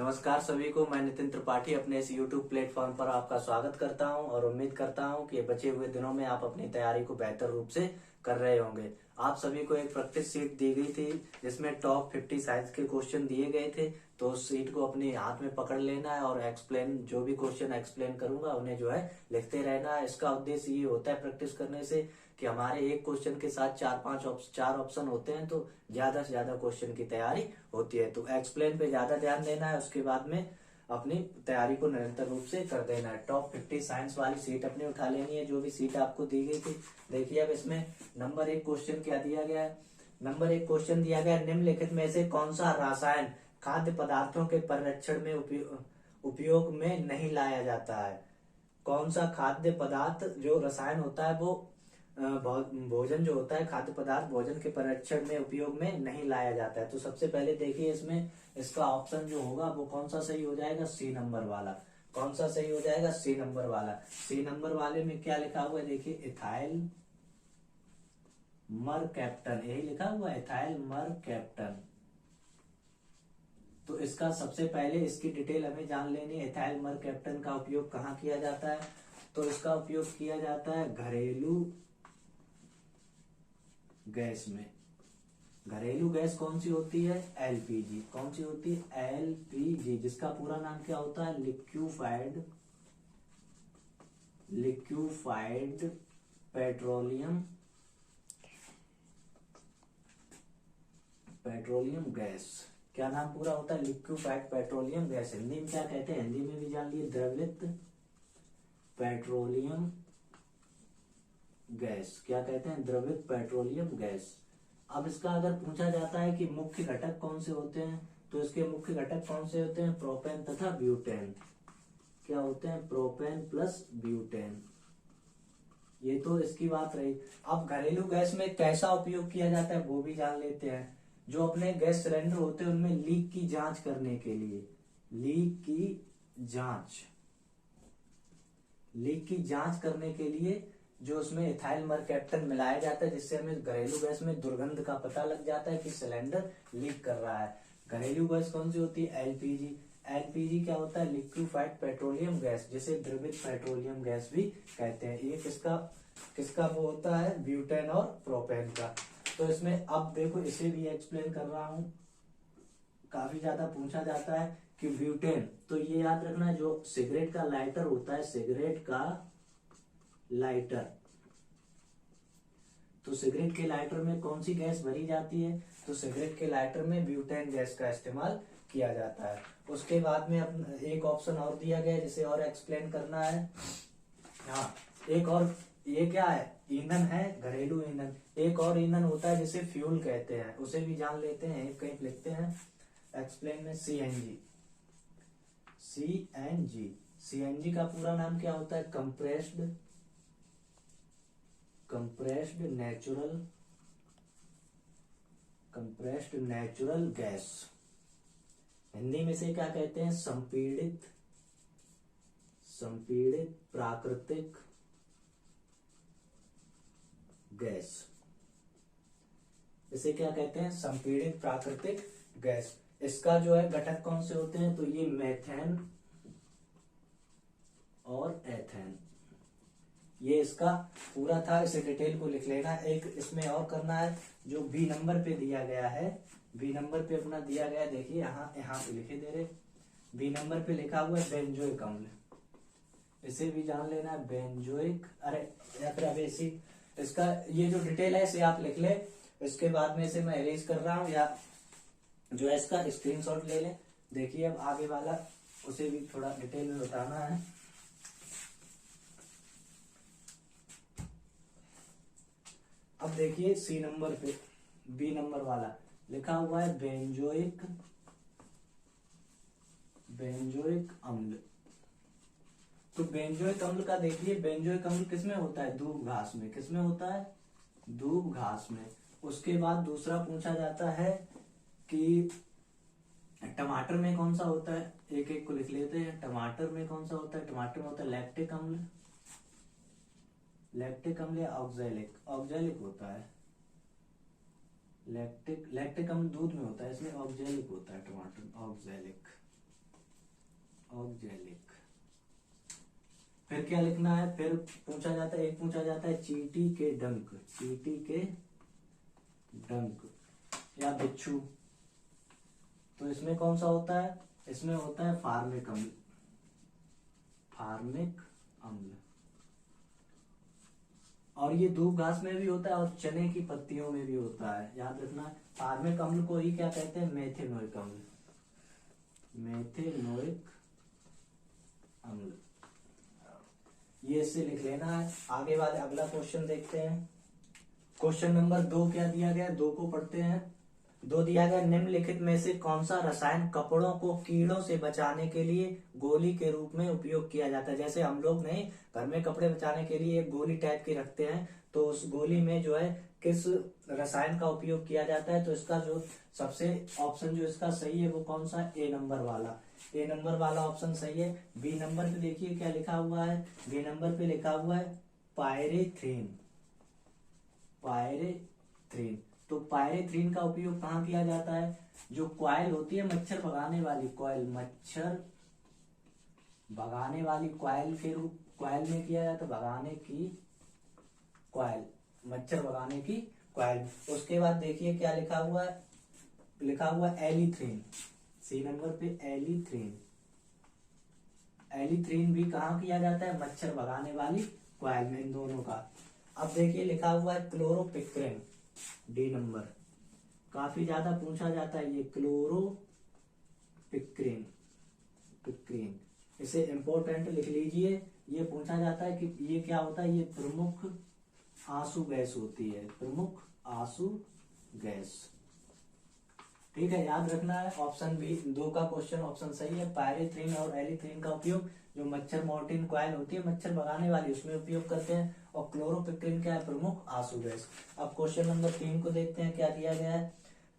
नमस्कार सभी को। मैं नितिन त्रिपाठी अपने इस YouTube प्लेटफॉर्म पर आपका स्वागत करता हूं और उम्मीद करता हूं कि बचे हुए दिनों में आप अपनी तैयारी को बेहतर रूप से कर रहे होंगे। आप सभी को एक प्रैक्टिस शीट दी गई थी जिसमें टॉप 50 साइंस के क्वेश्चन दिए गए थे, तो उस शीट को अपने हाथ में पकड़ लेना है और एक्सप्लेन जो भी क्वेश्चन एक्सप्लेन करूंगा उन्हें जो है लिखते रहना है। इसका उद्देश्य ये होता है प्रैक्टिस करने से कि हमारे एक क्वेश्चन के साथ चार ऑप्शन होते हैं, तो ज्यादा से ज्यादा क्वेश्चन की तैयारी होती है। तो एक्सप्लेन पे ज्यादा ध्यान देना है, उसके बाद में अपनी तैयारी को निरंतर रूप से कर देना है। टॉप 50 साइंस वाली सीट अपने उठा लेनी है, जो भी सीट आपको दी गई थी। देखिए अब इसमें नंबर 1 क्वेश्चन क्या दिया गया है। नंबर 1 क्वेश्चन दिया गया है, निम्नलिखित में से कौन सा रसायन खाद्य पदार्थों के परिरक्षण में उपयोग में नहीं लाया जाता है। कौन सा खाद्य पदार्थ जो रसायन होता है वो भोजन जो होता है, खाद्य पदार्थ भोजन के परिरक्षण में उपयोग में नहीं लाया जाता है। तो सबसे पहले देखिए इसमें इसका ऑप्शन जो होगा वो कौन सा सही हो जाएगा, सी नंबर वाला। कौन सा सही हो जाएगा, सी नंबर वाला। सी नंबर वाले में क्या लिखा हुआ है, देखिए इथाइल मर कैप्टन, यही लिखा हुआ है इथाइल मर कैप्टन। तो इसका सबसे पहले इसकी डिटेल हमें जान लेनी है। इथाइल मर कैप्टन का उपयोग कहाँ किया जाता है, तो इसका उपयोग किया जाता है घरेलू गैस में। घरेलू गैस कौन सी होती है, एलपीजी। कौन सी होती है, एलपीजी, जिसका पूरा नाम क्या होता है, लिक्यूफाइड पेट्रोलियम गैस। क्या नाम पूरा होता है, लिक्यूफाइड पेट्रोलियम गैस। हिंदी में क्या कहते हैं, हिंदी में भी जान लिए, द्रवित पेट्रोलियम गैस। क्या कहते हैं, द्रवित पेट्रोलियम गैस। अब इसका अगर पूछा जाता है कि मुख्य घटक कौन से होते हैं, तो इसके मुख्य घटक कौन से होते हैं, प्रोपेन तथा ब्यूटेन। क्या होते हैं, प्रोपेन प्लस ब्यूटेन। ये तो इसकी बात रही। अब घरेलू गैस में कैसा उपयोग किया जाता है वो भी जान लेते हैं। जो अपने गैस सिलेंडर होते हैं उनमें लीक की जांच करने के लिए, लीक की जांच करने के लिए जो उसमें इथाइल मरकैप्टन मिलाया जाता है, जिससे हमें घरेलू गैस में दुर्गंध का पता लग जाता है कि सिलेंडर लीक कर रहा है। घरेलू गैस कौन सी होती है, एलपीजी। एलपीजी क्या होता है, लिक्विफाइड पेट्रोलियम गैस, जिसे द्रवित पेट्रोलियम गैस भी कहते हैं। ये किसका वो होता है, ब्यूटेन और प्रोपेन का। तो इसमें अब देखो इसे भी एक्सप्लेन कर रहा हूं। काफी ज्यादा पूछा जाता है कि ब्यूटेन, तो ये याद रखना, जो सिगरेट का लाइटर होता है, सिगरेट का लाइटर, तो सिगरेट के लाइटर में कौन सी गैस भरी जाती है, तो सिगरेट के लाइटर में ब्यूटेन गैस का इस्तेमाल किया जाता है। उसके बाद में एक ऑप्शन और दिया गया है जिसे और एक्सप्लेन करना है। हाँ, एक और, ये क्या है, ईंधन है, घरेलू ईंधन। एक और ईंधन होता है जिसे फ्यूल कहते हैं, उसे भी जान लेते हैं। एक कहीं लिखते हैं एक्सप्लेन में, सीएनजी। सीएनजी का पूरा नाम क्या होता है, कंप्रेस्ड नेचुरल गैस। हिंदी में से क्या कहते हैं, संपीड़ित प्राकृतिक गैस। इसे क्या कहते हैं, संपीड़ित प्राकृतिक गैस। इसका जो है घटक कौन से होते हैं, तो ये मेथेन और एथेन। ये इसका पूरा था, इसे डिटेल को लिख लेना। एक इसमें और करना है, जो बी नंबर पे दिया गया है, बी नंबर पे अपना दिया गया है, देखिए यहाँ पे लिखे दे रहे, बी नंबर पे लिखा हुआ है बेंजोइक अम्ल। इसे भी जान लेना है, बेंजोइक, अरे या फिर अभी इसी इसका ये जो डिटेल है इसे आप लिख ले। इसके बाद में इसे मैं अरेंज कर रहा हूँ, या जो है इसका स्क्रीनशॉट ले ले। देखिए अब आगे वाला उसे भी थोड़ा डिटेल में बताना है। अब देखिए सी नंबर पे बी नंबर वाला लिखा हुआ है बेंजोइक अम्ल। तो बेंजोइक अम्ल का देखिए, बेंजोइक अम्ल किसमें होता है, दूब घास में। किसमें होता है, दूब घास में। उसके बाद दूसरा पूछा जाता है कि टमाटर में कौन सा होता है, एक एक को लिख लेते हैं। टमाटर में कौन सा होता है, टमाटर में होता है लैक्टिक अम्ल, या ऑक्जेलिक होता है। लैक्टिक अम्ल दूध में होता है, इसमें ऑक्जेलिक होता है, टमाटर ऑक्जेलिक। ऑक्जेलिक। फिर क्या लिखना है, फिर पूछा जाता है, एक पूछा जाता है चींटी के डंक, चींटी के डंक या बिच्छू। तो इसमें कौन सा होता है, इसमें होता है फार्मिक अम्ल, फार्मिक अम्ल। और ये दूब घास में भी होता है और चने की पत्तियों में भी होता है, याद रखना। फार्मिक अम्ल को ही क्या कहते हैं, मेथेनोइक अम्ल, मेथेनोइक अम्ल। ये इससे लिख लेना है। आगे वाले अगला क्वेश्चन देखते हैं। क्वेश्चन नंबर 2 क्या दिया गया है, 2 को पढ़ते हैं। 2 दिया गया, निम्नलिखित में से कौन सा रसायन कपड़ों को कीड़ों से बचाने के लिए गोली के रूप में उपयोग किया जाता है। जैसे हम लोग नहीं घर में कपड़े बचाने के लिए एक गोली टाइप की रखते हैं, तो उस गोली में जो है किस रसायन का उपयोग किया जाता है। तो इसका जो सबसे ऑप्शन जो इसका सही है वो कौन सा, ए नंबर वाला, ए नंबर वाला ऑप्शन सही है। बी नंबर पे देखिए क्या लिखा हुआ है, बी नंबर पे लिखा हुआ है पायरेथ्रिन, पायरेथ्रिन। तो पायरेथ्रिन का उपयोग कहाँ किया जाता है, जो कॉइल होती है मच्छर भगाने वाली कॉइल, मच्छर भगाने वाली कॉइल के रूप, कॉइल में किया जाता है, भगाने की कॉइल, मच्छर भगाने की कॉइल। उसके बाद देखिए क्या लिखा हुआ है, लिखा हुआ है एलिथ्रिन, सी नंबर पे एलिथ्रिन। एलिथ्रिन भी कहाँ किया जाता है, मच्छर भगाने वाली कॉइल में, इन दोनों का। अब देखिए लिखा हुआ है क्लोरोपिक्रिन, डी नंबर, काफी ज्यादा पूछा जाता है ये क्लोरोपिक्रिन, पिक्रिन, इसे इंपॉर्टेंट लिख लीजिए। ये पूछा जाता है कि ये क्या होता है, ये प्रमुख आंसू गैस होती है, प्रमुख आंसू गैस। ठीक है, याद रखना है। ऑप्शन बी 2 का क्वेश्चन ऑप्शन सही है। पायरेथ्रिन और एलिथ्रिन का उपयोग जो मच्छर मोर्टिन कॉइल होती है मच्छर भगाने वाली, उसमें उपयोग करते हैं। और क्लोरोपिक्रिन क्या है, प्रमुख आंसू गैस। अब क्वेश्चन नंबर 3 को देखते हैं क्या दिया गया है।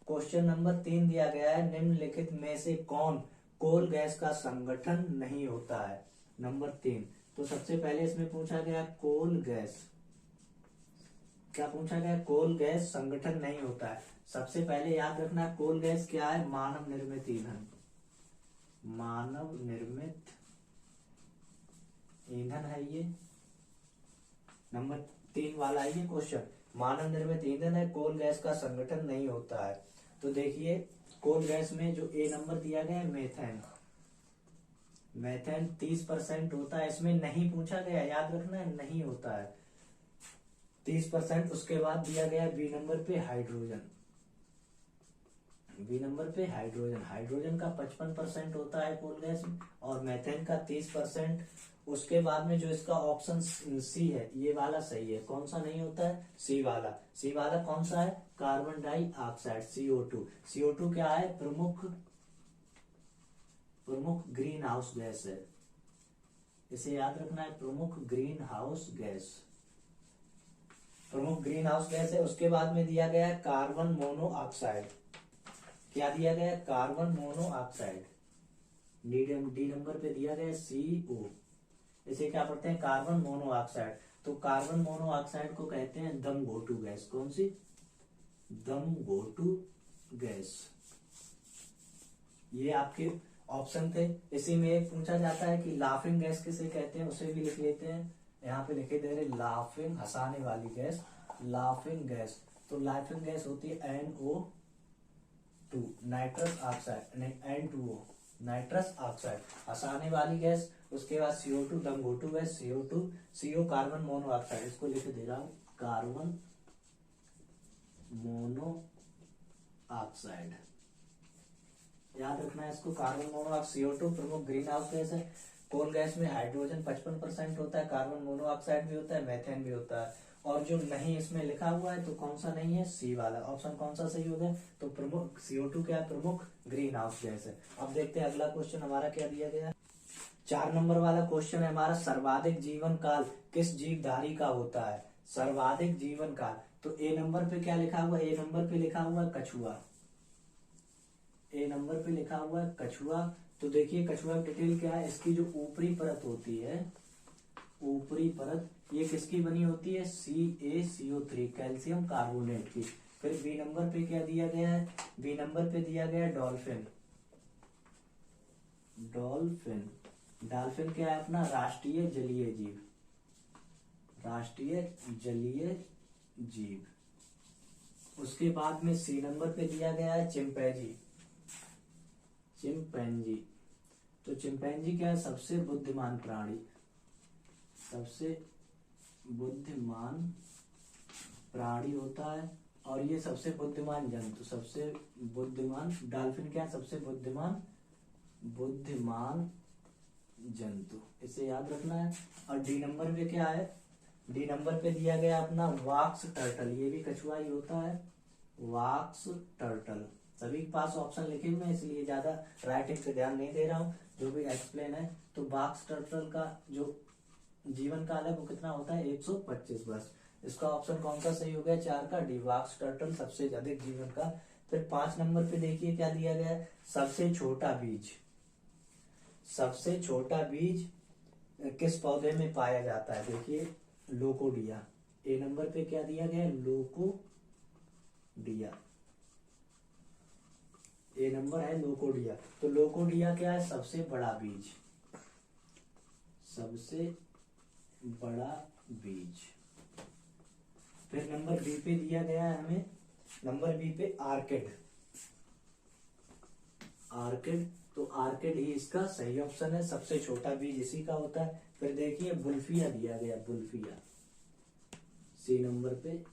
क्वेश्चन नंबर 3 दिया गया है, निम्नलिखित में से कौन कोल गैस का संगठन नहीं होता है। नंबर 3, तो सबसे पहले इसमें पूछा गया कोल गैस, क्या पूछा गया, कोल गैस संगठन नहीं होता है। सबसे पहले याद रखना कोल गैस क्या है, मानव निर्मित ईंधन, मानव निर्मित ईंधन है ये। नंबर 3 वाला है ये क्वेश्चन, मानव निर्मित ईंधन है, कोल गैस का संगठन नहीं होता है। तो देखिए कोल गैस में जो ए नंबर दिया गया है मेथेन, मेथेन 30% होता है, इसमें नहीं पूछा गया, याद रखना है नहीं होता है 30%। उसके बाद दिया गया बी नंबर पे हाइड्रोजन, बी नंबर पे हाइड्रोजन, हाइड्रोजन का 55% होता है कोल गैस में और मेथेन का 30%। उसके बाद में जो इसका ऑप्शन सी है ये वाला सही है। कौन सा नहीं होता है, सी वाला, सी वाला कौन सा है, कार्बन डाइऑक्साइड, CO2। CO2 क्या है, प्रमुख ग्रीन हाउस गैस है, इसे याद रखना है, प्रमुख ग्रीन हाउस गैस, प्रमुख ग्रीन हाउस गैस है। उसके बाद में दिया गया है कार्बन मोनोऑक्साइड, क्या दिया गया है, कार्बन मोनोऑक्साइड, डी नंबर पे दिया गया CO, इसे क्या पढ़ते हैं, कार्बन मोनोऑक्साइड। तो कार्बन मोनोऑक्साइड को कहते हैं दम घोटू गैस, कौन सी, दम घोटू गैस। ये आपके ऑप्शन थे। इसी में एक पूछा जाता है कि लाफिंग गैस किसे कहते हैं, उसे भी लिख लेते हैं। यहाँ पे लिखे दे रहे लाफिंग, हंसाने वाली गैस, लाफिंग गैस। तो लाफिंग गैस होती है NO2, नाइट्रस ऑक्साइड, नहीं N2O, नाइट्रस ऑक्साइड, हंसाने वाली गैस। उसके बाद CO2 दम घोटू गैस, CO2, CO कार्बन मोनोऑक्साइड, इसको लिख दे रहा हूं कार्बन मोनोऑक्साइड, याद रखना है इसको, कार्बन मोनोऑक्साइड। CO2 प्रमुख ग्रीन हाउस गैस है। कोल गैस में हाइड्रोजन 55% होता है, कार्बन मोनोऑक्साइड भी होता है, मेथेन भी होता है। और जो नहीं इसमें लिखा हुआ है तो कौन सा नहीं है, सी वाला ऑप्शन कौन सा सही होगा, तो प्रमुख CO2 क्या है, प्रमुख ग्रीन हाउस गैस है। अब देखते हैं अगला क्वेश्चन हमारा क्या दिया गया है। 4 नंबर वाला क्वेश्चन है हमारा, सर्वाधिक जीवन काल किस जीवधारी का होता है, सर्वाधिक जीवन काल। तो ए नंबर पे क्या लिखा हुआ है, ए नंबर पे लिखा हुआ है कछुआ, ए नंबर पे लिखा हुआ है कछुआ। तो देखिए कछुआ की डिटेल क्या है, इसकी जो ऊपरी परत होती है, ऊपरी परत ये किसकी बनी होती है, CaCO3, कैल्शियम कार्बोनेट की। फिर बी नंबर पे क्या दिया गया है, बी नंबर पे दिया गया है डॉल्फिन, डॉल्फिन। डॉल्फिन क्या है अपना? राष्ट्रीय जलीय जीव, राष्ट्रीय जलीय जीव। उसके बाद में सी नंबर पे दिया गया है चिंपैंजी। चिंपैंजी, तो चिंपैंजी क्या है? सबसे बुद्धिमान प्राणी, सबसे बुद्धिमान प्राणी होता है और ये सबसे बुद्धिमान जंतु, सबसे बुद्धिमान। डॉल्फिन क्या है? सबसे बुद्धिमान जंतु, इसे याद रखना है। और डी नंबर पे क्या है? डी नंबर पे दिया गया अपना वॉक्स टर्टल, ये भी कछुआ ही होता है, वॉक्स टर्टल। सभी के पास ऑप्शन लिखे हुए हैं इसलिए ज्यादा राइटिंग पे ध्यान नहीं दे रहा हूँ, जो भी एक्सप्लेन है। तो वॉक्स टर्टल का जो जीवन काल है वो कितना होता है? 125 वर्ष। इसका ऑप्शन कौन सा सही हो गया? 4 का डी, वॉक्स टर्टल सबसे अधिक जीवन का। फिर 5 नंबर पे देखिए क्या दिया गया है? सबसे छोटा बीज। सबसे छोटा बीज किस पौधे में पाया जाता है? देखिए लोकोडिया। ए नंबर पे क्या दिया गया है? लोकोडिया। ए नंबर है लोकोडिया। तो लोकोडिया क्या है? सबसे बड़ा बीज, सबसे बड़ा बीज। फिर नंबर बी पे दिया गया है हमें, नंबर बी पे आर्किड। आर्किड, तो आर्किड ही इसका सही ऑप्शन है, सबसे छोटा बीज इसी का होता है। फिर देखिए बुल्फिया दिया गया, बुल्फिया सी नंबर पे,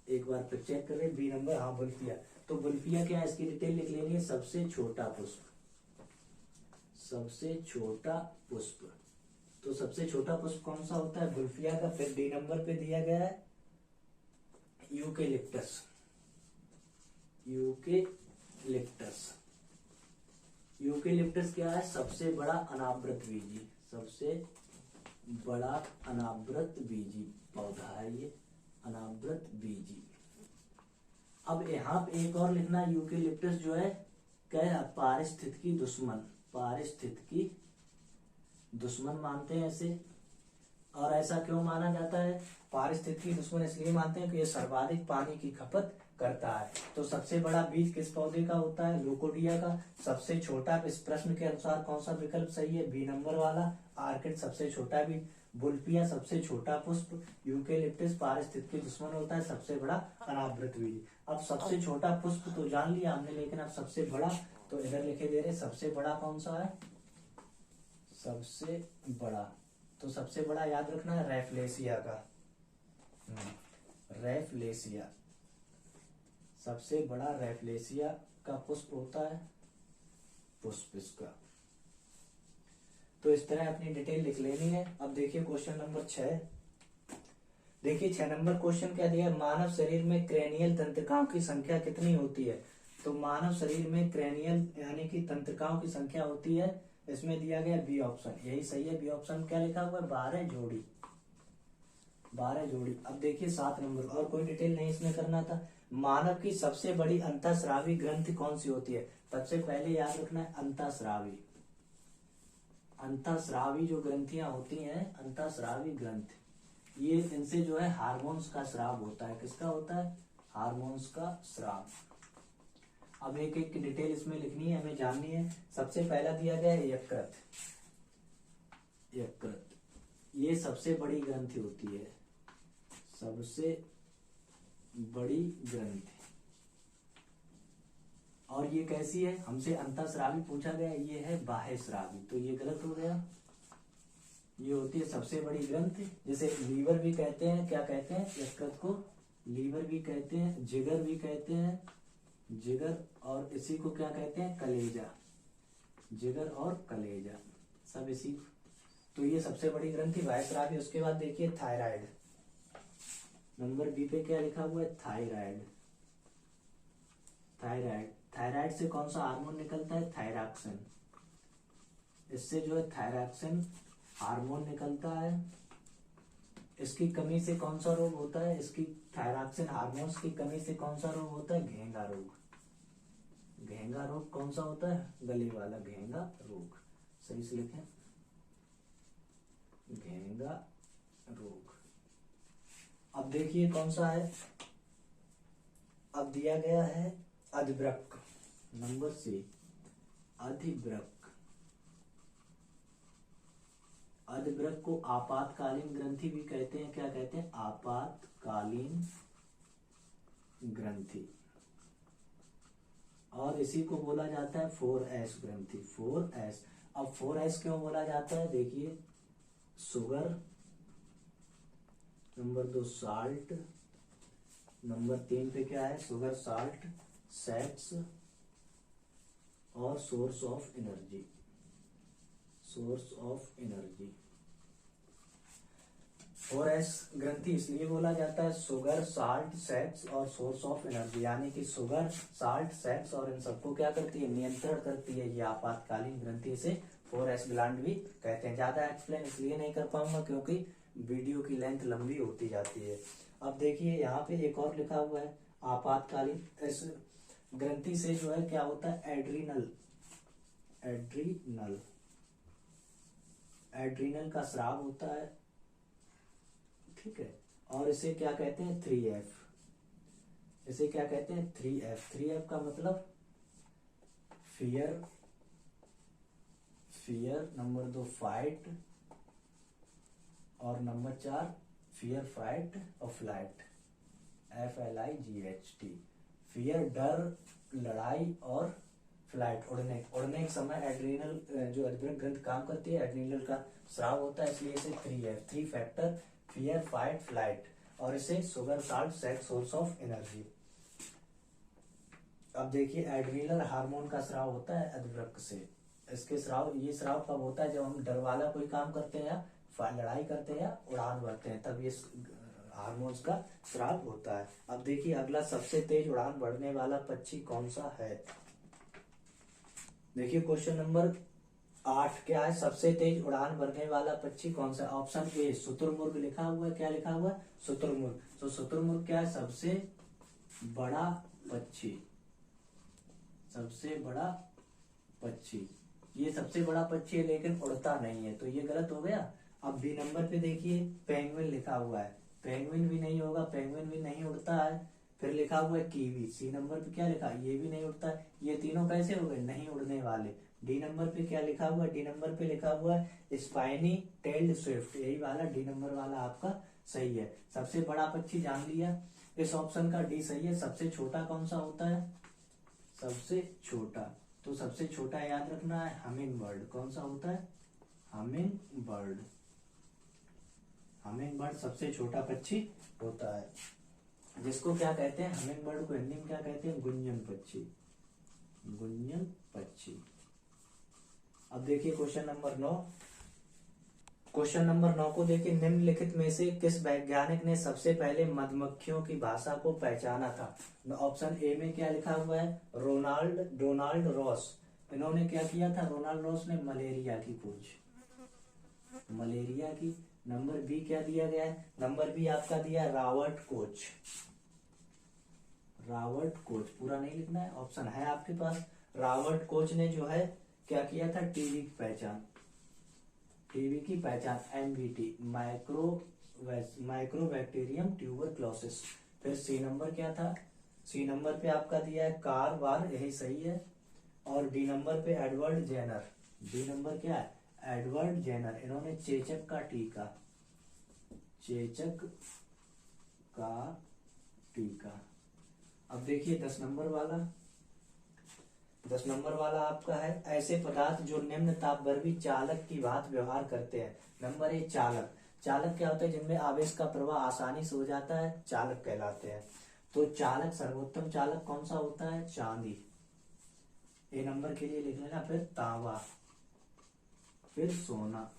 एक बार फिर चेक करें। बी नंबर, हाँ बुल्फिया। तो बुल्फिया क्या है? इसकी डिटेल लिख लेनी है, सबसे छोटा पुष्प, सबसे छोटा पुष्प। तो सबसे छोटा पुष्प कौन सा होता है? बुल्फिया का। फिर डी नंबर पे दिया गया है यूकेलिप्टस। यूकेलिप्टस, यूकेलिप्टस क्या है? सबसे बड़ा अनावृत बीजी, सबसे बड़ा अनावृत बीजी पौधा है ये, अनावृत बीजी। अब यहाँ पे एक और लिखना, यूकेलिप्टस जो है क्या है? पारिस्थितिकी दुश्मन, पारिस्थितिकी दुश्मन मानते हैं इसे। और ऐसा क्यों माना जाता है? पारिस्थितिकी दुश्मन इसलिए मानते हैं कि ये सर्वाधिक पानी की खपत करता है। तो सबसे बड़ा बीज किस पौधे का होता है? लोकोडिया का। सबसे छोटा, इस प्रश्न के अनुसार कौन सा विकल्प सही है? बी नंबर वाला, आर्किड सबसे छोटा बीज, बुल्फिया सबसे छोटा पुष्प, यूकेलिप्टस पारिस्थितिकी दुश्मन होता है, सबसे बड़ा अनावृत बीज। अब सबसे छोटा पुष्प तो जान लिया हमने, लेकिन अब सबसे बड़ा, तो इधर लिखे दे रहे सबसे बड़ा कौन सा है? सबसे बड़ा, तो सबसे बड़ा याद रखना है रैफलेशिया का, रैफलेशिया। सबसे बड़ा रैफलेशिया का पुष्प होता है, पुष्प इसका। तो इस तरह अपनी डिटेल लिख लेनी है। अब देखिए क्वेश्चन नंबर 6। देखिए 6 नंबर क्वेश्चन क्या दिया है? मानव शरीर में क्रेनियल तंत्रिकाओं की संख्या कितनी होती है? तो मानव शरीर में क्रेनियल यानी कि तंत्रिकाओं की संख्या होती है, इसमें दिया गया बी ऑप्शन, यही सही है। बी ऑप्शन क्या लिखा हुआ है? 12 जोड़ी, 12 जोड़ी। अब देखिए 7 नंबर, और कोई डिटेल नहीं इसमें करना था। मानव की सबसे बड़ी अंतःस्रावी ग्रंथि कौन सी होती है? सबसे पहले याद रखना है अंतःस्रावी, अंतःस्रावी जो ग्रंथियां होती हैं, अंतःस्रावी ग्रंथि, ये इनसे जो है हार्मोन्स का स्राव होता है। किसका होता है? हार्मोन्स का स्राव। अब एक एक की डिटेल इसमें लिखनी है, हमें जाननी है। सबसे पहला दिया गया है यकृत। यकृत ये सबसे बड़ी ग्रंथि होती है, सबसे बड़ी ग्रंथि। और ये कैसी है? हमसे अंतःस्रावी पूछा गया, ये है बाह्यस्रावी, तो ये गलत हो गया। ये होती है सबसे बड़ी ग्रंथि, जिसे लीवर भी कहते हैं। क्या कहते हैं? यकृत को लीवर भी कहते हैं, जिगर भी कहते हैं, जिगर, और इसी को क्या कहते हैं? कलेजा, जिगर और कलेजा, सब इसी। तो ये सबसे बड़ी ग्रंथि बाह्यस्रावी। उसके बाद देखिए थायराइड, नंबर बी पे क्या लिखा हुआ है? थायराइड। थायराइड, थायराइड से कौन सा हार्मोन निकलता है? थायरॉक्सिन। इससे जो है थायरॉक्सिन हार्मोन निकलता है। इसकी कमी से कौन सा रोग होता है? इसकी थायरॉक्सिन हार्मोन्स की कमी से कौन सा रोग होता है? घेंगा रोग। घेंगा रोग कौन सा होता है? गले वाला घेंगा रोग, सही से लिखें, घेंगा रोग। अब देखिए कौन सा है? अब दिया गया है अधिवृक्क, नंबर सी, अधिवृक्क। अधवृक्क को आपातकालीन ग्रंथि भी कहते हैं। क्या कहते हैं? आपातकालीन ग्रंथि। और इसी को बोला जाता है 4S ग्रंथि। 4S। अब 4S क्यों बोला जाता है? देखिए, शुगर, नंबर 2 साल्ट, नंबर 3 पे क्या है? शुगर, साल्ट, सेक्स और source of energy. Source of energy. 4S ग्रंथि इसलिए बोला जाता है शुगर, साल्ट, सेक्स और सोर्स ऑफ एनर्जी, यानी कि शुगर, साल्ट, सेक्स और इन सबको क्या करती है? नियंत्रण करती है। ये आपातकालीन ग्रंथि से 4S ग्लैंड भी कहते हैं। ज्यादा एक्सप्लेन इसलिए नहीं कर पाऊंगा क्योंकि वीडियो की लेंथ लंबी होती जाती है। अब देखिए यहाँ पे एक और लिखा हुआ है, आपातकालीन इस ग्रंथि से जो है क्या होता है? एड्रीनल, एड्रीनल, एड्रीनल का स्राव होता है। ठीक है। और इसे क्या कहते हैं? 3F। इसे क्या कहते हैं? 3F। 3F का मतलब फियर, फियर, नंबर 2 फाइट और नंबर 4 फियर, फाइट और फ्लाइट। FLIGHT। फियर डर, लड़ाई और फ्लाइट उड़ने। उड़ने के समय एड्रीनल जो अधवृक्क ग्रंथि काम करती है, एड्रीनल का स्राव होता है, इसलिए इसे 3F, 3 factor, fear, fight, flight. और इसे sugar, salt, sex, source of energy. अब देखिए, एड्रीनल हार्मोन का स्राव होता है अधवृक्क से। इसके स्राव, ये स्राव कब होता है? जब हम डर वाला कोई काम करते हैं या लड़ाई करते हैं या उड़ान भरते हैं, तब ये हार्मोन्स का स्राव होता है। अब देखिए अगला, सबसे तेज उड़ान भरने वाला पक्षी कौन सा है? देखिए क्वेश्चन नंबर 8 क्या है? सबसे तेज उड़ान भरने वाला पक्षी कौन सा? ऑप्शन ए शुतुरमुर्ग लिखा हुआ है। क्या लिखा हुआ है? शुतुरमुर्ग। तो शुतुरमुर्ग क्या है? सबसे बड़ा पक्षी, सबसे बड़ा पक्षी। ये सबसे बड़ा पक्षी है लेकिन उड़ता नहीं है, तो ये गलत हो गया। अब बी नंबर पे देखिए पेंगुइन लिखा हुआ है। पेंगुइन भी नहीं होगा, पेंगुइन भी नहीं उड़ता है। फिर लिखा हुआ है कीवी। सी नंबर पे क्या लिखा? ये भी नहीं उड़ता है। ये तीनों कैसे हो गए? नहीं उड़ने वाले। डी नंबर पे क्या लिखा हुआ है? डी नंबर पे लिखा हुआ है स्पाइनी टेल्ड स्विफ्ट। यही वाला डी नंबर वाला आपका सही है। सबसे बड़ा पक्षी जान लिया, इस ऑप्शन का डी सही है। सबसे छोटा कौन सा होता है? सबसे छोटा, तो सबसे छोटा याद रखना है हमिंग बर्ड। कौन सा होता है? Humming bird. हमिंग बर्ड सबसे छोटा पक्षी होता है, जिसको क्या कहते हैं? हमिंग बर्ड को हिंदी में क्या कहते हैं? गुंजन पक्षी। गुंजन पक्षी। अब देखिए क्वेश्चन नंबर 9। क्वेश्चन नंबर 9 को देखिए, निम्नलिखित में से किस वैज्ञानिक ने सबसे पहले मधुमक्खियों की भाषा को पहचाना था? ऑप्शन ए में क्या लिखा हुआ है? Donald Ross. इन्होंने क्या किया था? रोनाल्ड रॉस ने मलेरिया की खोज, मलेरिया की। नंबर बी क्या दिया गया है? नंबर बी आपका दिया रॉबर्ट कोच। रॉबर्ट कोच पूरा नहीं लिखना है, ऑप्शन है आपके पास। रॉबर्ट कोच ने जो है क्या किया था? टीबी की पहचान, टीबी की पहचान, MBT, माइक्रोबैक्टीरियम ट्यूबरक्लोसिस। फिर सी नंबर क्या था? सी नंबर पे आपका दिया है कार वार, यही सही है। और डी नंबर पे एडवर्ड जेनर। डी नंबर क्या है? Edward Jenner. इन्होंने चेचक का टीका, चेचक का टीका। अब देखिए 10 नंबर वाला, 10 नंबर वाला आपका है, ऐसे पदार्थ जो निम्न तापवर्ती चालक की भांति व्यवहार करते हैं। नंबर 1 चालक। चालक क्या होता है? जिनमें आवेश का प्रवाह आसानी से हो जाता है, चालक कहलाते हैं। तो चालक, सर्वोत्तम चालक कौन सा होता है? चांदी। ए नंबर के लिए लिख लेना। फिर तांबा, फिर सोना,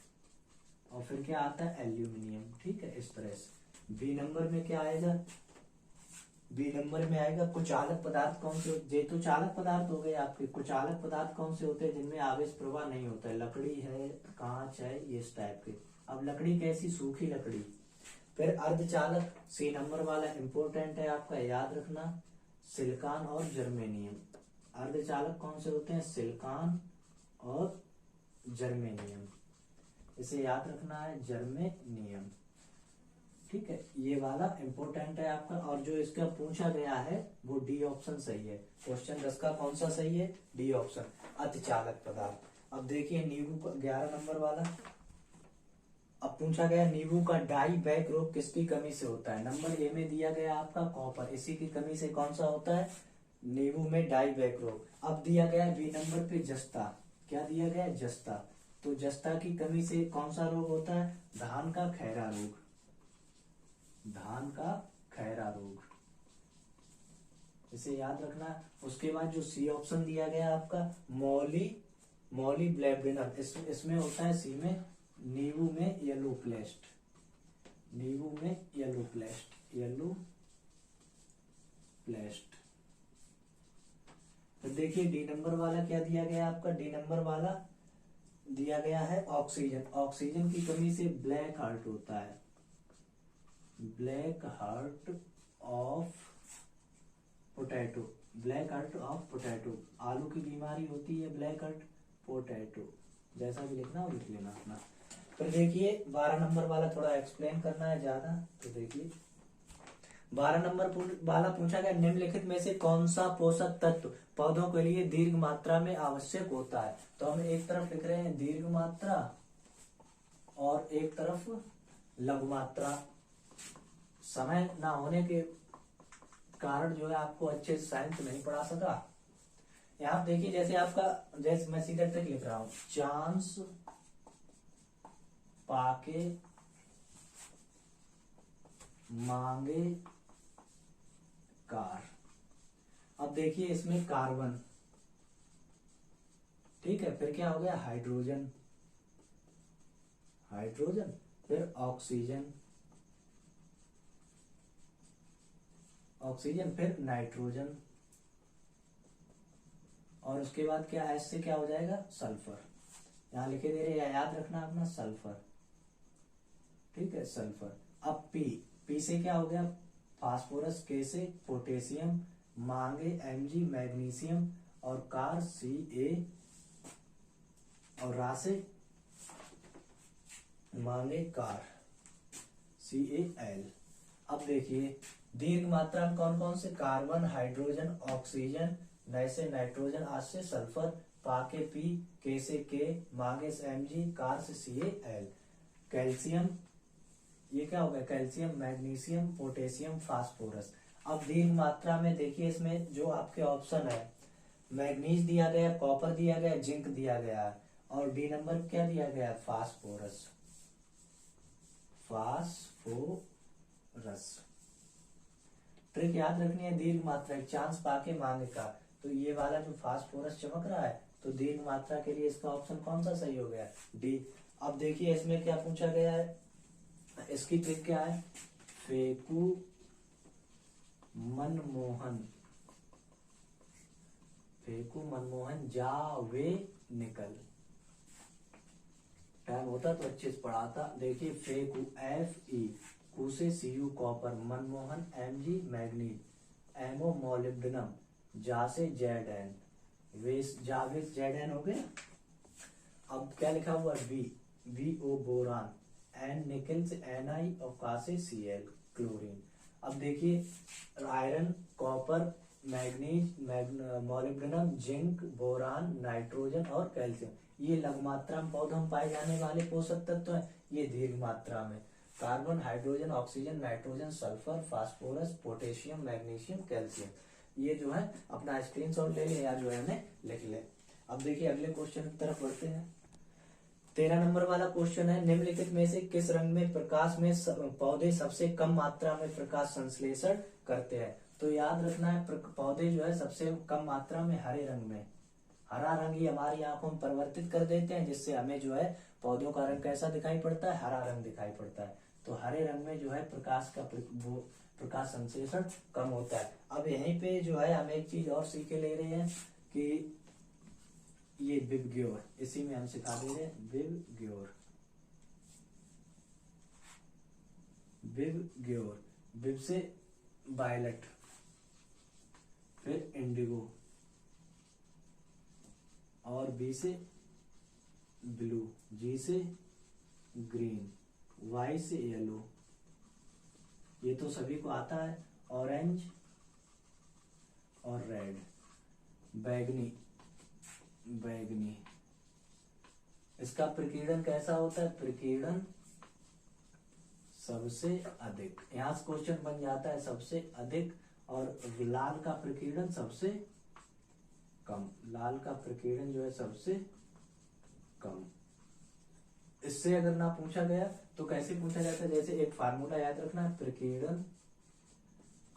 और फिर क्या आता है? एल्यूमिनियम। ठीक है, इस तरह से। बी नंबर में क्या आएगा? बी नंबर में आएगा कुचालक पदार्थ कौन से? जे तो चालक पदार्थ हो गए आपके। कुचालक पदार्थ कौन से होते हैं? जिनमें आवेश प्रवाह नहीं होता है। लकड़ी है, कांच है, ये इस टाइप के। अब लकड़ी कैसी? सूखी लकड़ी। फिर अर्धचालक, सी नंबर वाला इंपोर्टेंट है आपका, याद रखना, सिलिकॉन और जर्मेनियम। अर्धचालक कौन से होते हैं? सिलिकॉन और जर्मेनियम, इसे याद रखना है, जर्मेनियम। ठीक है, ये वाला इंपोर्टेंट है आपका। और जो इसका पूछा गया है वो डी ऑप्शन सही है। क्वेश्चन 10 का कौन सा सही है? डी ऑप्शन, अतिचालक पदार्थ। अब देखिए नींबू का 11 नंबर वाला, अब पूछा गया नींबू का डाई बैक रोग किसकी कमी से होता है। नंबर ए में दिया गया आपका कॉपर, इसी की कमी से कौन सा होता है, नींबू में डाई बैक रोग। अब दिया गया बी नंबर पे जस्ता, क्या दिया गया, जस्ता। तो जस्ता की कमी से कौन सा रोग होता है, धान का खैरा रोग, धान का खैरा रोग, इसे याद रखना। उसके बाद जो सी ऑप्शन दिया गया आपका मॉली ब्लैबडिनम, इसमें होता है सी में नींबू में येलो प्लेस्ट, नींबू में येलो प्लेस्ट, येलो प्लेस्ट। तो देखिए डी नंबर वाला क्या दिया गया आपका, डी नंबर वाला दिया गया है ऑक्सीजन, ऑक्सीजन की कमी से ब्लैक हार्ट होता है, black heart of potato, black heart of potato, आलू की बीमारी होती है ब्लैक हार्ट पोटैटो, जैसा भी लिखना हो लिख लेना अपना। फिर देखिए 12 नंबर वाला थोड़ा एक्सप्लेन करना है ज्यादा, तो देखिए 12 नंबर वाला पूछा गया निम्नलिखित में से कौन सा पोषक तत्व पौधों के लिए दीर्घ मात्रा में आवश्यक होता है। तो हम एक तरफ लिख रहे हैं दीर्घ मात्रा और एक तरफ लघु मात्रा। समय ना होने के कारण जो है आपको अच्छे से साइंस नहीं पढ़ा सका। यहाँ देखिए जैसे आपका, जैसे मैं सीधा तक लिख रहा हूं, चांस पाके मांगे कार। अब देखिए इसमें कार्बन, ठीक है, फिर क्या हो गया हाइड्रोजन, हाइड्रोजन, फिर ऑक्सीजन, ऑक्सीजन, फिर नाइट्रोजन, और उसके बाद क्या एस से क्या हो जाएगा सल्फर। यहां लिखे दे रहे, याद रखना अपना सल्फर, ठीक है सल्फर। अब पी से क्या हो गया फास्फोरस, के से पोटेशियम, मांगे Mg मैग्नीशियम, और कार Ca, और रा से मांगे कार Cal। अब देखिए दीर्घ मात्रा में कौन कौन से, कार्बन, हाइड्रोजन, ऑक्सीजन, नए से नाइट्रोजन, आज से सल्फर, पाके पी, के से के, मांगे से Mg, कार से Cal। कैल्शियम, ये क्या हो गया कैल्शियम, मैग्नीशियम, पोटेशियम, फास्फोरस। अब दीर्घ मात्रा में देखिए इसमें जो आपके ऑप्शन है, मैग्नीज दिया गया, कॉपर दिया गया, जिंक दिया गया है, और डी नंबर क्या दिया गया है फास्फोरस, फास्फोरस। ट्रिक याद रखनी है, दीर्घ मात्रा चांस पाके मांगे का, तो ये वाला जो फास्फोरस चमक रहा है, तो दीर्घ मात्रा के लिए इसका ऑप्शन कौन सा सही हो गया, डी। अब देखिए इसमें क्या पूछा गया है, इसकी ट्रिक क्या है, फेकू मनमोहन, फेकू मनमोहन जावे निकल। टाइम होता तो अच्छे से पढ़ाता। देखिए फेकू Fe, कू से Cu कॉपर, मनमोहन Mg मैग्नीज, एमओ मोलिब्डेनम, जा से Zn, वेस जावेस Zn हो गया। अब क्या लिखा हुआ Vo बोरान, एन निकल से Ni, और का से Cl क्लोरीन। अब देखिए iron, copper, manganese, molybdenum, zinc, boron, nitrogen और कैल्शियम, ये लघु मात्रा में पौधों में पाए जाने वाले पोषक तत्व हैं। ये दीर्घ मात्रा में carbon, hydrogen, oxygen, nitrogen, sulphur, phosphorus, potassium, magnesium, calcium, ये जो है अपना स्क्रीनशॉट ले ले या जो है हमें लिख ले। अब देखिए अगले क्वेश्चन की तरफ बढ़ते हैं। 13 नंबर वाला क्वेश्चन है, निम्नलिखित में से किस रंग में प्रकाश में पौधे सबसे कम मात्रा में प्रकाश संश्लेषण करते हैं। तो याद रखना है पौधे जो है सबसे कम मात्रा में हरे रंग में, हरा रंग ही हमारी आंखों में परिवर्तित कर देते हैं, जिससे हमें जो है पौधों का रंग कैसा दिखाई पड़ता है, हरा रंग दिखाई पड़ता है। तो हरे रंग में जो है प्रकाश का प्रकाश संश्लेषण कम होता है। अब यहीं पे जो है हम एक चीज और सीखे ले रहे हैं कि ये विबग्योर, इसी में हम सिखा दे रहे हैं विबग्योर, विबग्योर, विब से वायलट, फिर इंडिगो, और बी से ब्लू, जी से ग्रीन, वाई से येलो, ये तो सभी को आता है, ऑरेंज और रेड, बैगनी, बैगनी। इसका प्रकीर्णन कैसा होता है, प्रकीर्णन सबसे अधिक, यहाँ से क्वेश्चन बन जाता है सबसे अधिक, और लाल का प्रकीर्णन सबसे कम, लाल का प्रकीर्णन जो है सबसे कम। इससे अगर ना पूछा गया तो कैसे पूछा जाता है, जैसे एक फार्मूला याद रखना है, प्रकीर्णन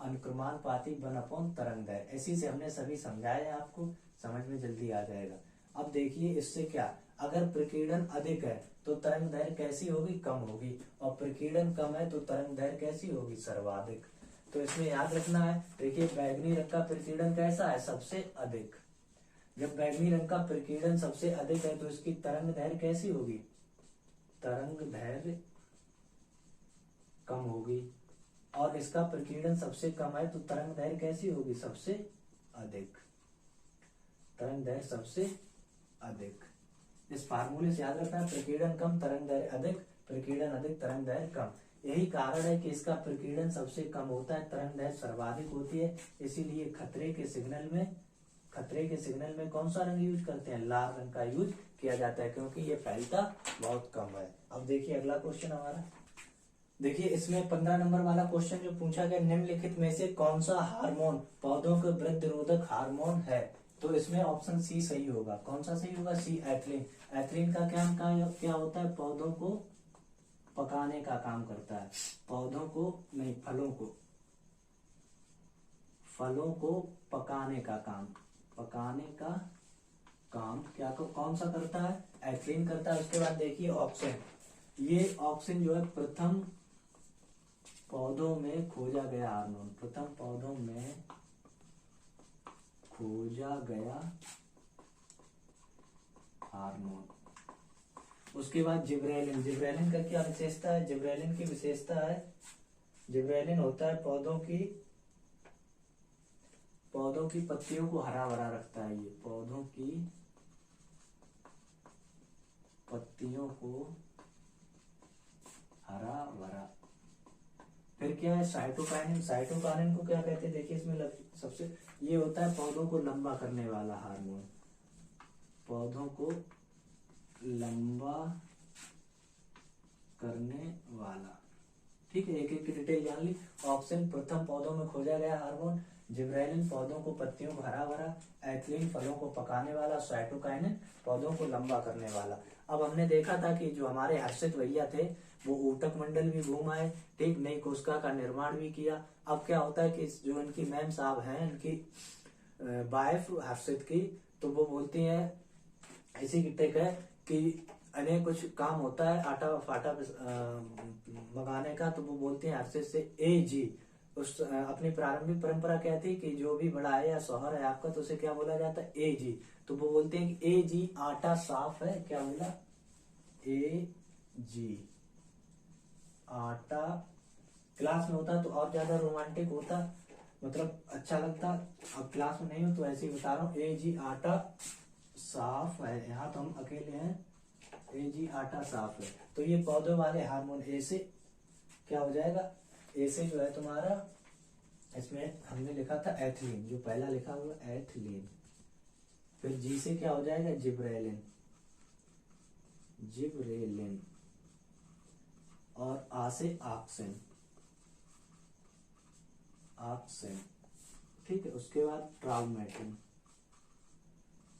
अनुक्रमानुपाती 1/तरंग दैर्घ्य, ऐसी से हमने सभी समझाया, आपको समझ में जल्दी आ जाएगा। अब देखिए इससे क्या, अगर प्रकीर्णन अधिक है तो तरंग दैर्घ्य कैसी होगी, कम होगी, और प्रकीर्णन कम है तो तरंग दैर्घ्य कैसी होगी, सर्वाधिक। तो इसमें याद रखना है, देखिए बैगनी रंग का प्रकीर्णन कैसा है, सबसे अधिक। जब बैगनी रंग का प्रकीर्णन सबसे अधिक है तो इसकी तरंग दैर्घ्य कैसी होगी, तरंग दैर्घ्य कम होगी, और इसका प्रकीर्णन सबसे कम है तो तरंग दैर्घ्य कैसी होगी, सबसे अधिक, तरंग दैर्घ्य सबसे अधिक। इस फार्मूले से याद रखना है, प्रकीर्णन कम तरंग दैर्घ्य अधिक, प्रकीर्णन अधिक तरंग दैर्घ्य कम। यही कारण है कि इसका प्रकीर्णन सबसे कम होता है, तरंग दैर्घ्य सर्वाधिक होती है। इसीलिए खतरे के सिग्नल में कौन सा रंग यूज करते हैं, लाल रंग का यूज किया जाता है, क्योंकि ये फैलता बहुत कम है। अब देखिए अगला क्वेश्चन हमारा, देखिए इसमें 15 नंबर वाला क्वेश्चन जो पूछा गया, निम्नलिखित में से कौन सा हार्मोन पौधों के वृद्धि रोधक हार्मोन है। तो इसमें ऑप्शन सी सही होगा। कौन सा सही होगा, सी, एथिलीन। एथिलीन का क्या होता है, पौधों को पकाने का काम करता है, पौधों को नहीं, फलों को पकाने का काम क्या कौन सा करता है, एथिलीन करता है। उसके बाद देखिए ऑक्सिन, ये ऑक्सिन जो है प्रथम पौधों में खोजा गया हार्मोन, प्रथम पौधों में खोजा गया हार्मोन। उसके बाद जिब्रेलिन, जिब्रेलिन का क्या विशेषता है, जिब्रेलिन की विशेषता है, जिब्रेलिन होता है पौधों की पत्तियों को हरा भरा रखता है, ये पौधों की पत्तियों को हरा भरा। फिर क्या है, साइटोकाइनिन, साइटोकाइनिन को क्या कहते हैं, देखिए इसमें सबसे ये होता है पौधों को लंबा करने वाला हार्मोन, पौधों को लंबा करने वाला। ठीक है, एक एक की डिटेल जान ली। ऑक्सिन प्रथम पौधों में खोजा गया हार्मोन, जिब्रेलिन पौधों को पत्तियों को हरा भरा, एथिलीन फलों को पकाने वाला, साइटोकाइनिन पौधों को लंबा करने वाला। अब हमने देखा था कि जो हमारे हर्षित भैया थे वो ऊतक मंडल भी घूम आए, ठीक, नई कोशिका का निर्माण भी किया। अब क्या होता है कि जो इनकी मैम साहब हैं, इनकी वाइफ हर्षित की, तो वो बोलती है ऐसी की टेक है कि अनेक कुछ काम होता है आटा फाटा मंगाने का, तो वो बोलते हैं हर्षित से ए जी। उस अपनी प्रारंभिक परंपरा क्या थी कि जो भी बड़ा है या शौहर है आपका तो उसे क्या बोला जाता है, ए जी। तो वो बोलते हैं कि ए जी आटा साफ है, क्या बोला, ए जी आटा। क्लास में होता तो और ज्यादा रोमांटिक होता, मतलब अच्छा लगता। अब क्लास में नहीं हो तो ऐसे ही बता रहा हूँ, ए जी आटा साफ है। यहाँ तो हम अकेले हैं, ए जी आटा साफ है। तो ये पौधों वाले हार्मोन, ए से क्या हो जाएगा, ए से जो है तुम्हारा, इसमें हमने लिखा था एथिलीन, जो पहला लिखा हुआ एथिलीन। फिर जी से क्या हो जाएगा, जिब्रेलिन, जिब्रेलिन। और आ से ऑक्सिन, ऑक्सिन। ठीक है, उसके बाद ट्राउमेटिन,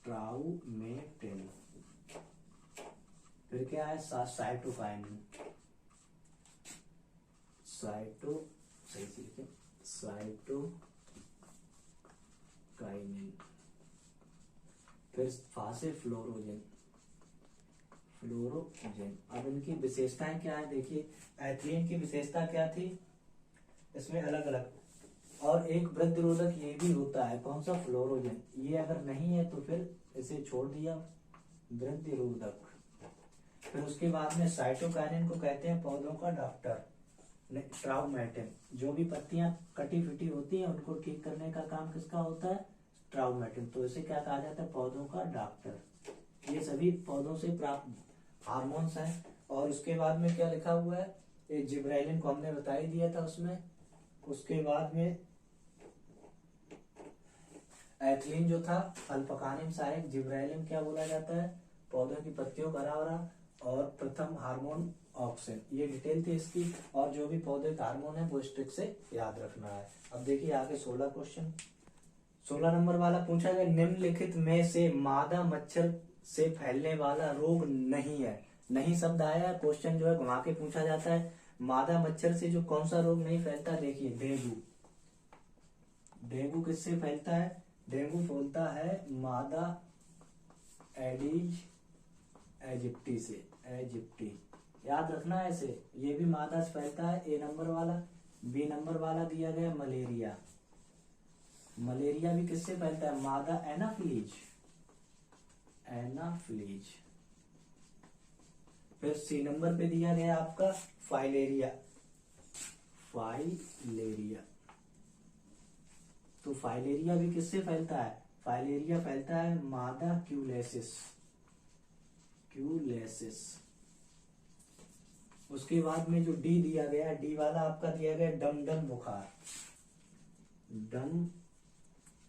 ट्राउमेटिन। फिर क्या है, साइटोकाइनिन, सही से लिखे, साइटोकाइनिन। फिर फा से फ्लोरोजेन, फ्लोरोजेन। अब इनकी विशेषताएं क्या है, देखिए एथिलीन की विशेषता क्या थी, इसमें अलग अलग, और एक वृद्धि रोधक ये भी होता है, कौन सा, फ्लोरोजेन। ये अगर नहीं है तो फिर इसे छोड़ दिया, वृद्धि रोधक। फिर उसके बाद में साइटोकाइनिन को कहते हैं पौधों का डॉक्टर। ट्राउमेटिन, जो भी पत्तियां कटी फिटी होती हैं उनको ठीक करने का काम किसका होता है, ट्राउमेटिन। तो इसे क्या कहा जाता है, पौधों का डॉक्टर। ये सभी पौधों से प्राप्त हार्मोन्स हैं। और उसके बाद में क्या लिखा हुआ है, ये जिब्रेलिन को हमने बता ही दिया था उसमें। उसके बाद में एथिलीन जो था फल पकाने में सहायक, जिब्रेलिन क्या बोला जाता है, पौधों की पत्तियों का हरा भरा। और प्रथम हार्मोन ऑक्सिन, ये डिटेल थी इसकी। और जो भी पौधे का हार्मोन है वो स्ट्रिक से याद रखना है। अब देखिए आगे 16 क्वेश्चन। 16 नंबर वाला पूछा गया निम्नलिखित में से मादा मच्छर से फैलने वाला रोग नहीं है। नहीं शब्द आया, क्वेश्चन जो है घुमा के पूछा जाता है। मादा मच्छर से जो कौन सा रोग नहीं फैलता, देखिए डेंगू। डेंगू किससे फैलता है? डेंगू फैलता है मादा एडिज एजिप्टी से। एजिप्टी याद रखना है इसे, ये भी मादा से फैलता है। ए नंबर वाला। बी नंबर वाला दिया गया मलेरिया। मलेरिया भी किससे फैलता है? मादा एनाफिलीज। एनाफिलीज। फिर सी नंबर पे दिया गया आपका फाइलेरिया। फाइलेरिया, तो फाइलेरिया भी किससे फैलता है? फाइलेरिया फैलता है मादा क्यूलेसिस। क्यूलेसिस। उसके बाद में जो डी दिया गया, डी वाला आपका दिया गया डमडम बुखार।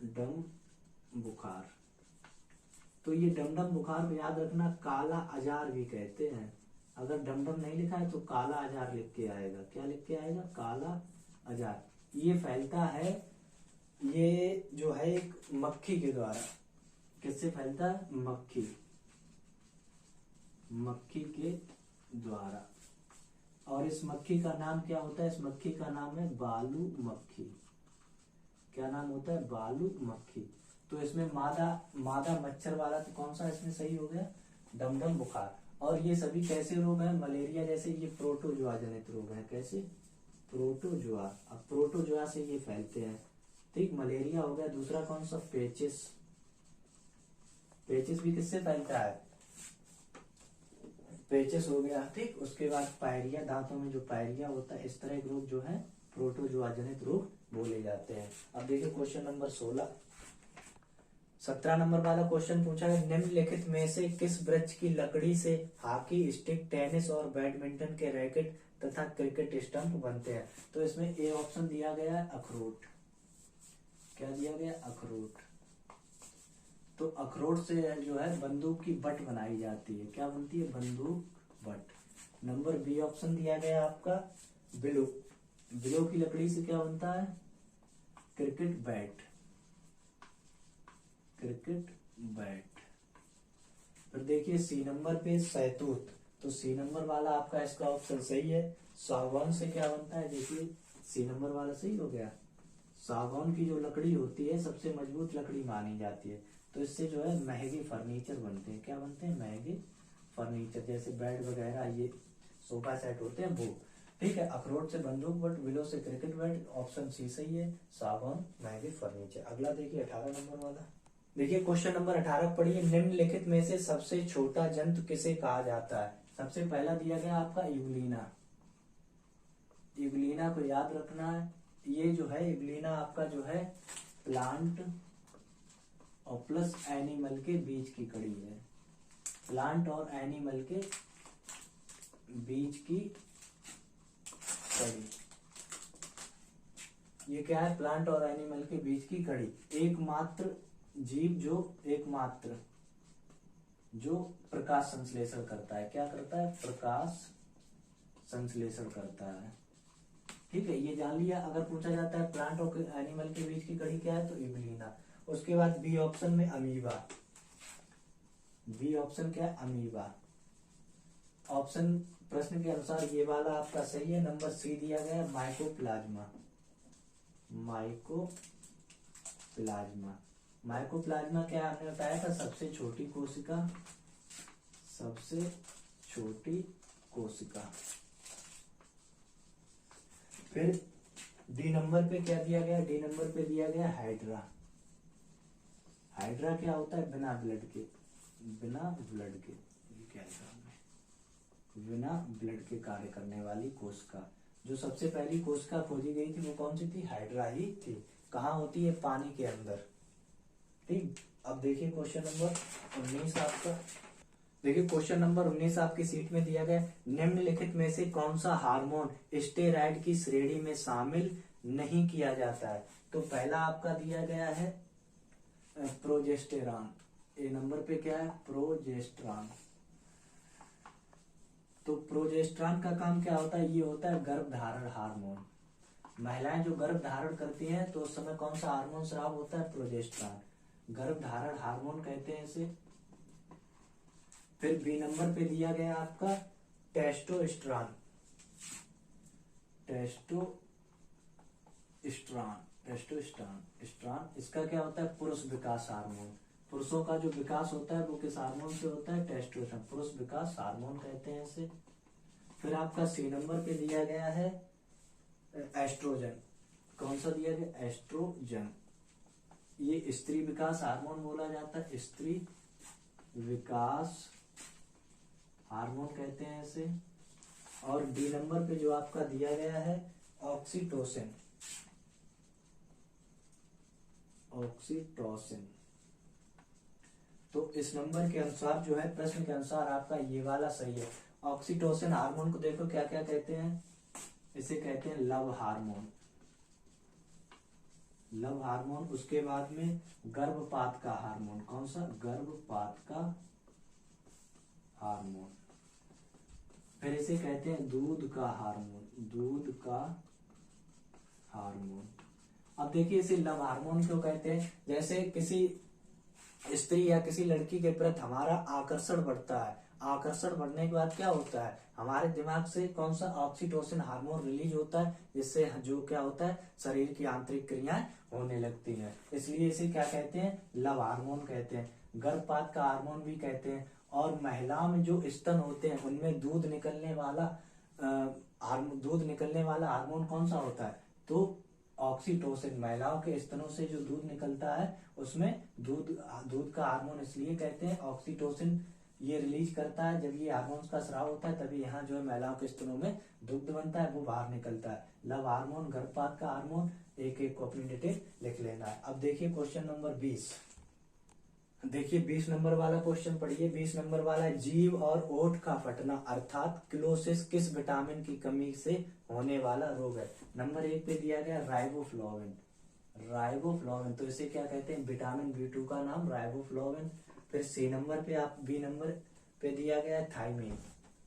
डम बुखार, तो ये डमडम बुखार को याद रखना काला अजार भी कहते हैं। अगर डमडम नहीं लिखा है तो काला अजार लिख के आएगा। क्या लिख के आएगा? काला अजार। ये फैलता है, ये जो है एक मक्खी के द्वारा। किससे फैलता है? मक्खी। मक्खी के द्वारा। और इस मक्खी का नाम क्या होता है? इस मक्खी का नाम है बालू मक्खी। क्या नाम होता है? बालू मक्खी। तो इसमें मादा मच्छर वाला तो कौन सा इसमें सही हो गया? डमडम बुखार। और ये सभी कैसे रोग हैं? मलेरिया जैसे ये प्रोटोजुआ जनित रोग हैं। कैसे? प्रोटोजुआ। अब प्रोटोजुआ से ये फैलते हैं। ठीक, मलेरिया हो गया। दूसरा कौन सा? पेचिस। पेचिस भी किससे फैलता है? पेचिस हो गया। ठीक, उसके बाद पायरिया, दांतों में जो पायरिया होता है, इस तरह के रोग जो है प्रोटोजुआ जनित रोग बोले जाते हैं। अब देखिए क्वेश्चन नंबर 16। 17 नंबर वाला क्वेश्चन पूछा है निम्नलिखित में से किस वृक्ष की लकड़ी से हॉकी स्टिक, टेनिस और बैडमिंटन के रैकेट तथा क्रिकेट स्टंप बनते हैं? तो इसमें ए ऑप्शन दिया गया है अखरोट। क्या दिया गया? अखरोट। तो अखरोट से जो है बंदूक की बट बनाई जाती है। क्या बनती है? बंदूक बट। नंबर बी ऑप्शन दिया गया आपका बिलो। बिलो की लकड़ी से क्या बनता है? Cricket bat. Cricket bat. फिर देखिए सी नंबर पे सैतूत। तो सी नंबर वाला आपका इसका ऑप्शन सही है। सागौन से क्या बनता है? देखिए सी नंबर वाला सही हो गया। सागौन की जो लकड़ी होती है सबसे मजबूत लकड़ी मानी जाती है। तो इससे जो है महंगे फर्नीचर बनते हैं। क्या बनते हैं? महंगे फर्नीचर, जैसे बेड वगैरह, ये सोफा सेट होते हैं वो। ठीक है, अखरोट से बंदूक बट, विलो से क्रिकेट बैट। ऑप्शन सी सही है, सागौन महंगे फर्नीचर। अगला देखिए 18 नंबर वाला। देखिए क्वेश्चन नंबर 18 पढ़िए निम्नलिखित में से सबसे छोटा जंतु किसे कहा जाता है? सबसे पहला दिया गया आपका यूग्लिना। यूग्लिना को याद रखना है। ये जो है यूग्लिना आपका जो है प्लांट और प्लस एनिमल के बीच की कड़ी है। प्लांट और एनिमल के बीच की कड़ी। ये क्या है? प्लांट और एनिमल के बीच की कड़ी। एकमात्र जीव जो प्रकाश संश्लेषण करता है। क्या करता है? प्रकाश संश्लेषण करता है। ठीक है, ये जान लिया। अगर पूछा जाता है प्लांट और एनिमल के बीच की कड़ी क्या है, तो यूग्लिना। उसके बाद बी ऑप्शन में अमीबा। बी ऑप्शन क्या है? अमीबा। ऑप्शन प्रश्न के अनुसार ये वाला आपका सही है। नंबर सी दिया गया माइकोप्लाज्मा। माइकोप्लाज्मा। माइकोप्लाज्मा क्या आपने बताया था? सबसे छोटी कोशिका। सबसे छोटी कोशिका। फिर डी नंबर पे क्या दिया गया? डी नंबर पे दिया गया हाइड्रा। हाइड्रा क्या होता है? बिना ब्लड के। बिना ब्लड के, ये क्या है? बिना ब्लड के कार्य करने वाली कोशिका। जो सबसे पहली कोशिका खोजी गई थी वो कौन सी थी? हाइड्रा ही थी। कहाँ होती है? पानी के अंदर। ठीक, अब देखिए क्वेश्चन नंबर 19 आपका। देखिए क्वेश्चन नंबर 19 आपकी सीट में दिया गया निम्नलिखित में से कौन सा हार्मोन स्टेरॉइड की श्रेणी में शामिल नहीं किया जाता है? तो पहला आपका दिया गया है प्रोजेस्टेरॉन। ए नंबर पे क्या है? प्रोजेस्टेरॉन। तो प्रोजेस्टेरॉन का काम क्या होता है? ये होता है गर्भधारण हार्मोन। महिलाएं जो गर्भ धारण करती हैं तो उस समय कौन सा हार्मोन स्राव होता है? प्रोजेस्टेरॉन। गर्भधारण हार्मोन कहते हैं इसे। फिर बी नंबर पे दिया गया आपका टेस्टोस्टेरॉन। टेस्टोस्टेरॉन इसका क्या होता है? पुरुष विकास हार्मोन। पुरुषों का जो विकास होता है वो किस हार्मोन से होता है? टेस्टोस्टेरॉन, पुरुष विकास हार्मोन कहते हैं इसे। फिर आपका सी नंबर पे दिया गया है एस्ट्रोजन। कौन सा दिया गया? एस्ट्रोजन। ये स्त्री विकास हार्मोन बोला जाता है, स्त्री विकास हार्मोन कहते हैं इसे। और डी नंबर पे जो आपका दिया गया है ऑक्सीटोसिन। तो इस नंबर के अनुसार जो है, प्रश्न के अनुसार आपका ये वाला सही है। ऑक्सीटोसिन हार्मोन को देखो क्या क्या कहते हैं, इसे कहते हैं लव हार्मोन। Love hormone. उसके बाद में गर्भपात का हार्मोन। कौन सा? गर्भपात का हार्मोन। फिर इसे कहते हैं दूध का हार्मोन। दूध का हार्मोन। अब देखिए इसे लव हार्मोन क्यों कहते हैं? जैसे किसी स्त्री या किसी लड़की के प्रति हमारा आकर्षण बढ़ता है, आकर्षण बढ़ने के बाद क्या होता है? हमारे दिमाग से कौन सा? ऑक्सीटोसिन हार्मोन रिलीज होता है, जिससे जो क्या होता है? शरीर की आंतरिक क्रियाएं होने लगती हैं। इसलिए इसे क्या कहते हैं? लव हार्मोन कहते हैं। गर्भपात का हार्मोन भी कहते हैं। और महिलाओं में जो स्तन होते हैं उनमें दूध निकलने वाला हार्मोन कौन सा होता है? तो ऑक्सीटोसिन। महिलाओं के स्तनों से जो दूध निकलता है उसमें दूध का हार्मोन इसलिए कहते हैं ऑक्सीटोसिन ये रिलीज करता है। जब ये हार्मोन्स का स्राव होता है तभी यहाँ जो है महिलाओं के स्तनों में दुग्ध बनता है, वो बाहर निकलता है। लव हार्मोन, गर्भपात का हार्मोन, एक एक को अपनी डिटेल लिख लेना है। अब देखिए क्वेश्चन नंबर 20। देखिए 20 नंबर वाला क्वेश्चन पढ़िए। 20 नंबर वाला है, जीभ और ओठ का फटना अर्थात क्लोसिस किस विटामिन की कमी से होने वाला रोग है? नंबर 1 पे दिया गया राइबोफ्लाविन। राइबोफ्लाविन, तो इसे क्या कहते हैं? विटामिन B2 का नाम राइबोफ्लाविन। फिर बी नंबर पे दिया गया है थायमीन।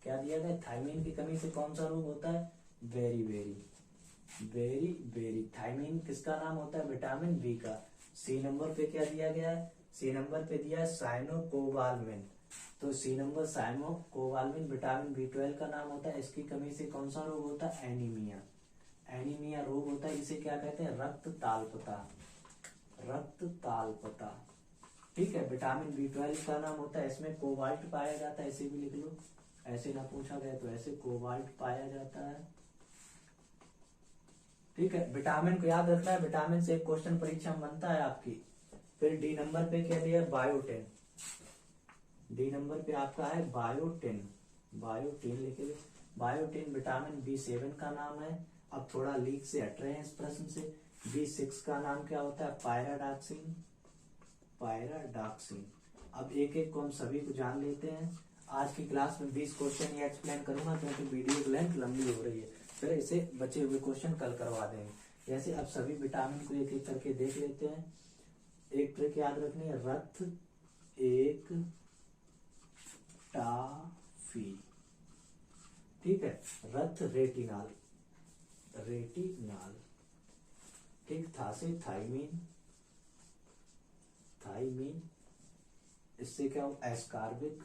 क्या दिया गया? थायमीन की कमी से कौन सा रोग होता है? बेरी। थायमीन किसका नाम होता है? विटामिन बी का। सी नंबर पे क्या दिया गया है? सी नंबर पे दिया है साइनोकोबालमिन। तो सी नंबर साइनोकोबालमिन विटामिन B12 का नाम होता है। इसकी कमी से कौन सा रोग होता है? एनीमिया। एनीमिया रोग होता है, इसे क्या कहते हैं? रक्त ताल्पता। ठीक है। विटामिन B12 का नाम होता है, इसमें कोबाल्ट पाया जाता है, इसे भी लिख लो। ऐसे ना पूछा गया तो ऐसे कोबाल्ट पाया जाता है। ठीक है। विटामिन को याद रखना है, विटामिन से एक क्वेश्चन परीक्षा में बनता है आपकी। फिर डी नंबर पे क्या दिया? बायोटिन। डी नंबर पे आपका है बायोटिन लिखे। बायोटिन विटामिन B7 का नाम है। अब थोड़ा लीक से हट रहे हैं इस प्रश्न से। B6 का नाम क्या होता है? पायराडॉक्सिन। अब एक एक को हम सभी को जान लेते हैं। आज की क्लास में 20 क्वेश्चन ये एक्सप्लेन करूंगा क्योंकि वीडियो की लेंथ लंबी हो रही है। फिर इसे बचे हुए क्वेश्चन कल करवा देंगे। जैसे अब सभी विटामिन को एक एक करके देख लेते हैं। एक ट्रिक याद रखनी है, रथ एक टाफी। ठीक है। रथ रेटिनाल। ठीक। था से थाइमीन। इससे क्या हो? एस्कार्बिक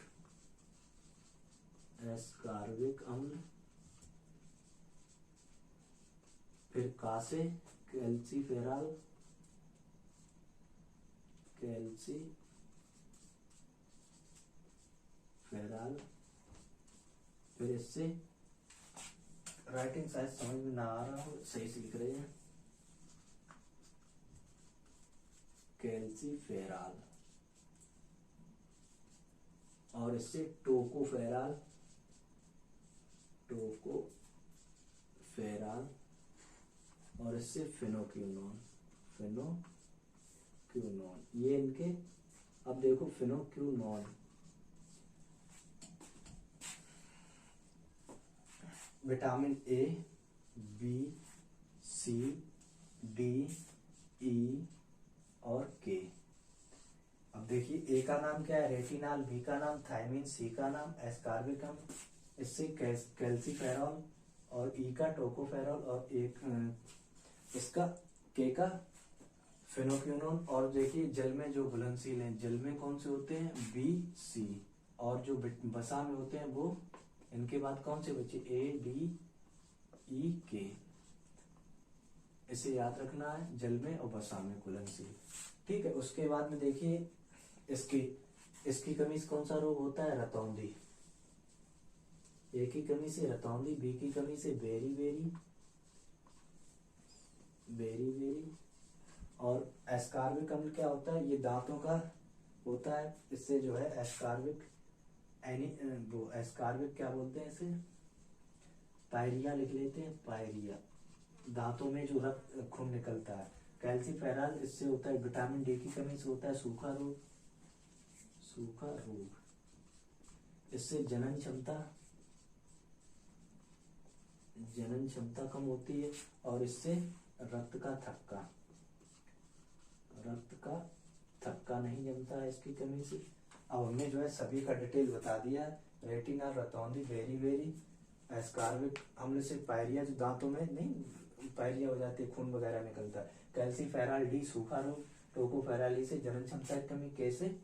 अम्ल। फिर का से कैल्सीफेरॉल। फिर इससे राइटिंग शायद समझ में ना आ रहा हो, सही से लिख रहे हैं, कैल्सीफेरॉल। और इससे टोकोफेरॉल। और इससे फिनोक्यूनोन। ये इनके, अब देखो फिनोक्यूनोन vitamin A, B, C, D, E और K। अब देखिए A का नाम क्या है? रेटिनाल। B का नाम थायमीन। C का नाम एस्कार्बिक अम्ल। इससे कैल्सीफेरॉल और ई का टोकोफेरॉल और एक इसका के का फेनोक्विनोन। और देखिए जल में जो घुलनशील हैं, जल में कौन से होते हैं, बी सी, और जो वसा में होते हैं वो, इनके बाद कौन से बचे, ए डी ई के। इसे याद रखना है, जल में और वसा में घुलनशील। ठीक है, उसके बाद में देखिए इसकी कमी से कौन सा रोग होता है, रतौंधी। ए की कमी से रतौंधी, बी की कमी से बेरी बेरी, और एस्कार्बिक अम्ल क्या होता है, ये दांतों का होता है। इससे जो है एस्कार्बिक वो एस्कार्बिक क्या बोलते हैं इसे, पायरिया लिख लेते हैं, पायरिया, दांतों में जो रक्त खून निकलता है। कैल्सीफेरॉल, इससे होता है विटामिन डी की कमी से होता है सूखा रोग। इससे जनन क्षमता कम होती है, और इससे रक्त का थक्का नहीं जमता है इसकी कमी से। अब हमने जो है सभी का डिटेल बता दिया है। रेटिना, रतौंधी, बेरी, एस्कार्बिक अम्ल से पायरिया, जो दांतों में नहीं पायरिया हो जाती है, खून वगैरह निकलता है। कैल्सीफेरॉल, डी सूखा रोग, टोकोफेरॉल से जनन क्षमता की कमी, कैसे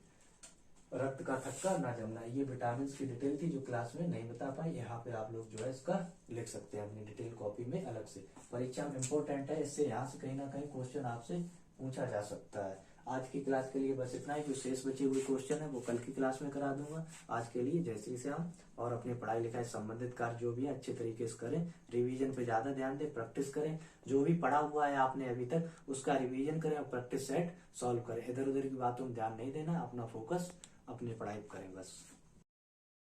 रक्त का थक्का ना जमना। ये विटामिन की डिटेल थी जो क्लास में नहीं बता पाई, यहाँ पे आप लोग जो है इसका लिख सकते हैं अपनी डिटेल कॉपी में अलग से। परीक्षा में इम्पोर्टेंट है, इससे यहाँ से कहीं ना कहीं क्वेश्चन आपसे पूछा जा सकता है। आज की क्लास के लिए बस इतना ही। जो शेष बचे हुए क्वेश्चन है वो कल की क्लास में करा दूंगा। आज के लिए जय श्री श्याम। और अपनी पढ़ाई लिखाई संबंधित कार्य जो भी है अच्छे तरीके से करें, रिवीजन पे ज्यादा ध्यान दें, प्रैक्टिस करें। जो भी पढ़ा हुआ है आपने अभी तक उसका रिवीजन करें और प्रैक्टिस सेट सॉल्व करें। इधर उधर की बातों में ध्यान नहीं देना, अपना फोकस अपनी पढ़ाई करें बस।